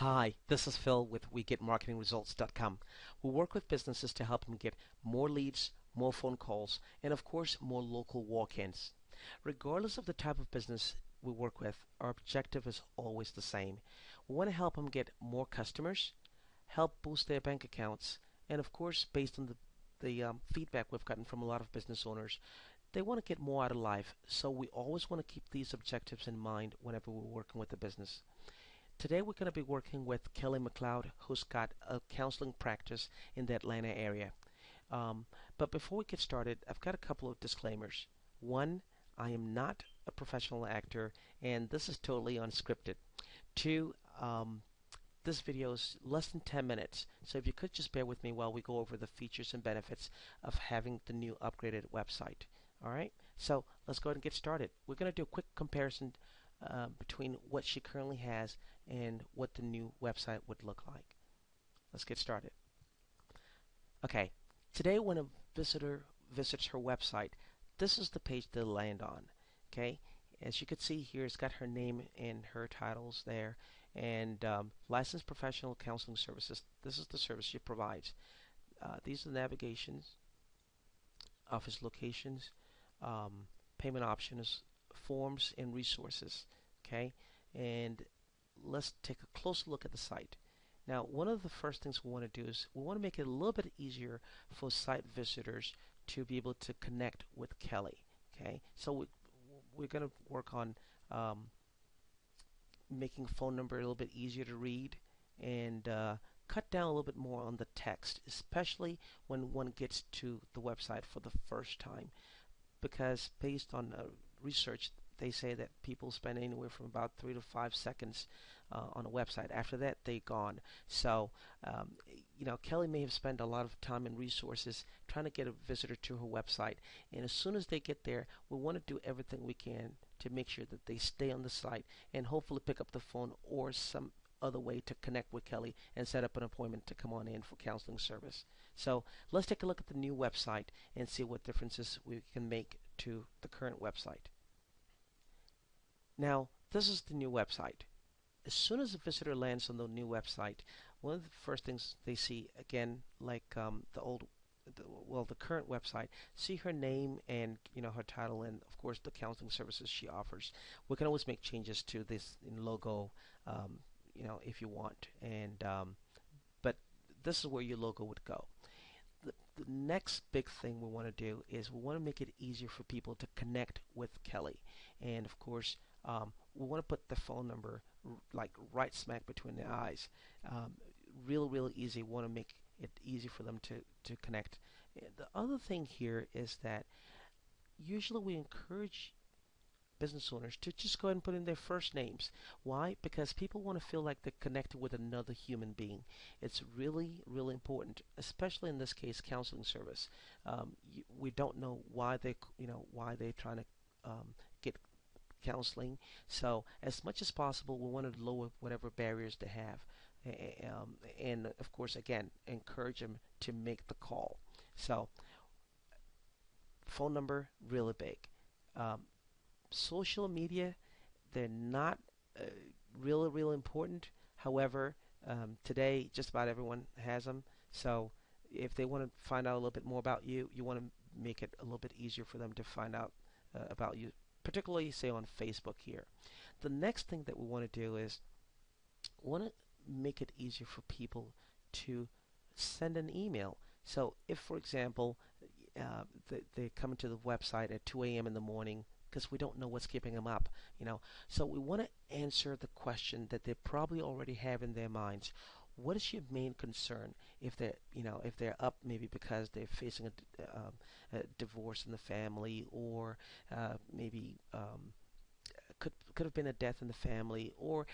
Hi, this is Phil with WeGetMarketingResults.com. We work with businesses to help them get more leads, more phone calls, and of course, more local walk-ins. Regardless of the type of business we work with, our objective is always the same. We want to help them get more customers, help boost their bank accounts, and of course, based on the feedback we've gotten from a lot of business owners, they want to get more out of life. So we always want to keep these objectives in mind whenever we're working with the business. Today we're going to be working with Kelly McLeod, who's got a counseling practice in the Atlanta area. But before we get started, I've got a couple of disclaimers. One, I am not a professional actor, and this is totally unscripted. Two, this video is less than 10 minutes, so if you could just bear with me while we go over the features and benefits of having the new upgraded website. Alright, so let's go ahead and get started. We're going to do a quick comparison between what she currently has and what the new website would look like. Let's get started. Okay, today when a visitor visits her website, this is the page they'll land on. Okay, as you can see here, it's got her name and her titles there, and licensed professional counseling services. This is the service she provides. These are the navigations, office locations, payment options, forms, and resources. Okay, and let's take a closer look at the site. Now, one of the first things we want to do is we want to make it a little bit easier for site visitors to be able to connect with Kelly. Okay, so we're going to work on making a phone number a little bit easier to read and cut down a little bit more on the text, especially when one gets to the website for the first time, because based on research, they say that people spend anywhere from about 3 to 5 seconds on a website. After that, they're gone. So, Kelly may have spent a lot of time and resources trying to get a visitor to her website. And as soon as they get there, we want to do everything we can to make sure that they stay on the site and hopefully pick up the phone or some other way to connect with Kelly and set up an appointment to come on in for counseling service. So let's take a look at the new website and see what differences we can make to the current website. Now, this is the new website. As soon as a visitor lands on the new website, one of the first things they see, again, like the current website, see her name and her title and of course the counseling services she offers. We can always make changes to this in logo, if you want, and but this is where your logo would go. The next big thing we want to do is we want to make it easier for people to connect with Kelly, and of course we want to put the phone number like right smack between the eyes. Real easy. We want to make it easy for them to connect. The other thing here is that usually we encourage business owners to just go ahead and put in their first names. Why? Because people want to feel like they're connected with another human being. It's really important, especially in this case, counseling service. We don't know why they're trying to get counseling. So as much as possible, we want to lower whatever barriers they have, and of course, again, encourage them to make the call. So phone number really big. Um, Social media, they're not really important. However, today just about everyone has them. So if they want to find out a little bit more about you, you want to make it a little bit easier for them to find out about you, particularly say on Facebook here. The next thing that we want to do is we want to make it easier for people to send an email. So if, for example, they come to the website at 2 a.m. in the morning because we don't know what's keeping them up, So we want to answer the question that they probably already have in their minds. What is your main concern if they're up maybe because they're facing a divorce in the family, or maybe could have been a death in the family, or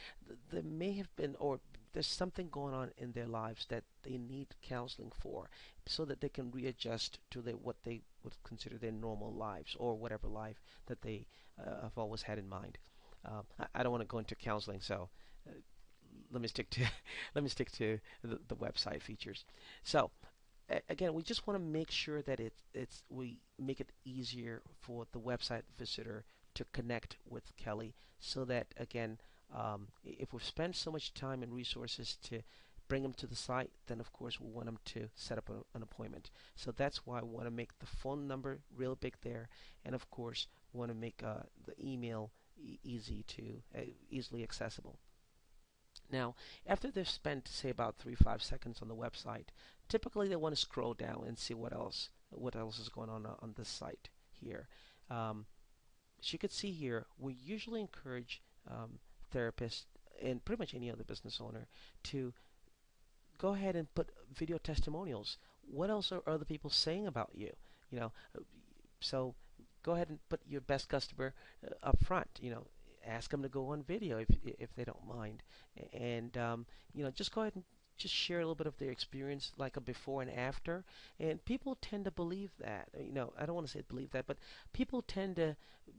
there may have been, or there's something going on in their lives that they need counseling for, so that they can readjust to what they would consider their normal lives, or whatever life that they have always had in mind. I don't want to go into counseling, so let me stick to the website features. So again, we just want to make sure that we make it easier for the website visitor to connect with Kelly, so that again If we've spent so much time and resources to bring them to the site, then of course we want them to set up an appointment. So that's why we want to make the phone number real big there, and of course we want to make the email easily accessible. Now, after they've spent, say, about 3 5 seconds on the website, typically they want to scroll down and see what else is going on this site here. Um, as you can see here, we usually encourage therapists and pretty much any other business owner to go ahead and put video testimonials. What else are other people saying about you? You know, so go ahead and put your best customer up front. Ask them to go on video if they don't mind, and just go ahead and just share a little bit of their experience, like a before and after. And people tend to believe that. I don't want to say believe that, but people tend to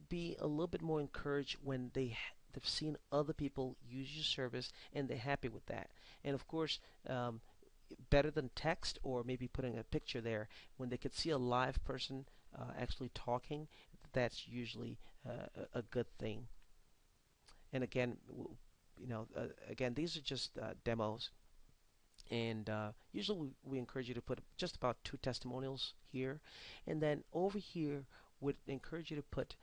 be a little bit more encouraged when they've seen other people use your service and they're happy with that. And of course, better than text or maybe putting a picture there, when they could see a live person actually talking, that's usually a good thing. And again, again, these are just demos, and usually we encourage you to put just about 2 testimonials here, and then over here would encourage you to put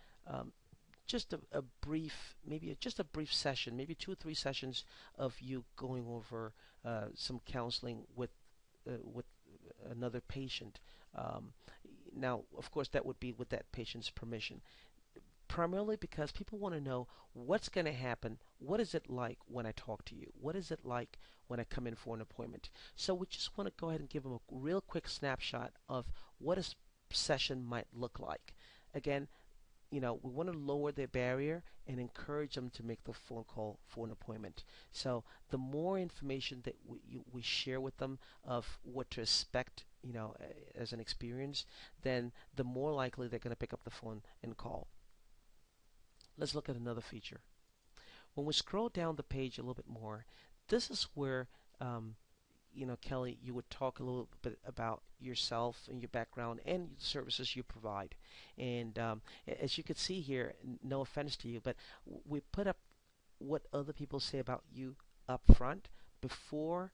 just a brief, maybe just a brief session, maybe 2 or 3 sessions of you going over some counseling with another patient. Um, Now, of course, that would be with that patient's permission, primarily because people want to know what's going to happen. What is it like when I talk to you? What is it like when I come in for an appointment? So we just want to go ahead and give them a real quick snapshot of what a session might look like. Again, we want to lower their barrier and encourage them to make the phone call for an appointment. So the more information that we share with them of what to expect, as an experience, then the more likely they're going to pick up the phone and call. Let's look at another feature. When we scroll down the page a little bit more, this is where, Kelly, you would talk a little bit about yourself and your background and the services you provide. And as you can see here, no offense to you, but we put up what other people say about you up front before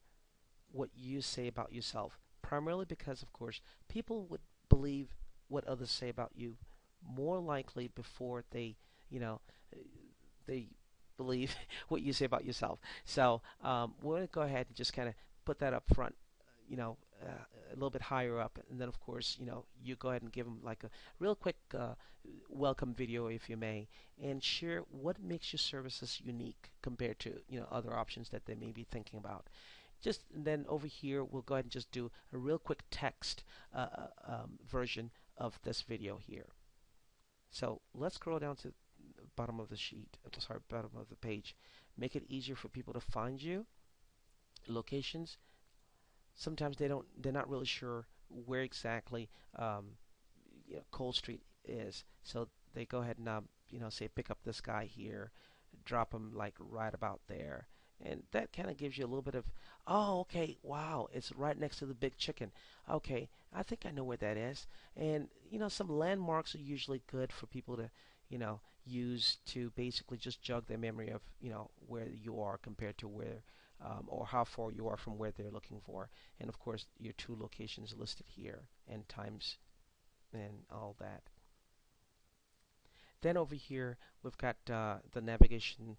what you say about yourself. Primarily because, of course, people would believe what others say about you more likely before you know, they believe what you say about yourself. So we're going to go ahead and just kind of put that up front, a little bit higher up, and then of course, you go ahead and give them like a real quick welcome video, if you may, and share what makes your services unique compared to other options that they may be thinking about. Just and then over here, we'll go ahead and just do a real quick text version of this video here. So let's scroll down to bottom of the sheet, sorry, bottom of the page. Make it easier for people to find you. Locations. Sometimes they're not really sure where exactly Cole Street is, so they go ahead and say pick up this guy here, drop him like right about there, and that kind of gives you a little bit of, oh, okay, wow, it's right next to the Big Chicken. Okay, I think I know where that is. And some landmarks are usually good for people to use to basically just jog their memory of where you are compared to where or how far you are from where they're looking for. And of course, your 2 locations listed here and times and all that. Then over here, we've got the navigation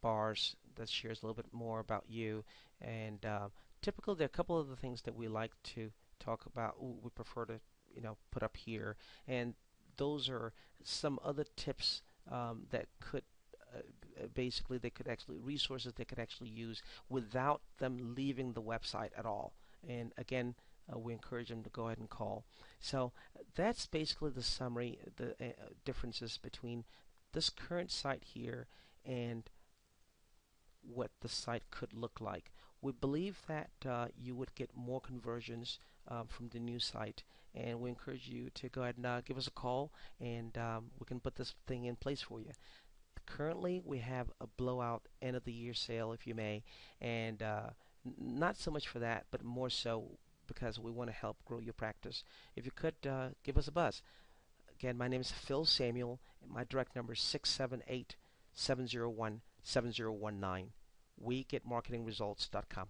bars that shares a little bit more about you. And typically, there are a couple of the things that we like to talk about. We prefer to put up here, and those are some other tips that could basically they could actually resources they could actually use without them leaving the website at all. And again, we encourage them to go ahead and call. So that's basically the summary, the differences between this current site here and what the site could look like. We believe that you would get more conversions from the new site, and we encourage you to go ahead and give us a call, and we can put this thing in place for you. Currently, we have a blowout end of the year sale, if you may, and not so much for that, but more so because we want to help grow your practice. If you could give us a buzz. Again, my name is Phil Samuel, and my direct number is 678 701 7019. WeGetMarketingResults.com.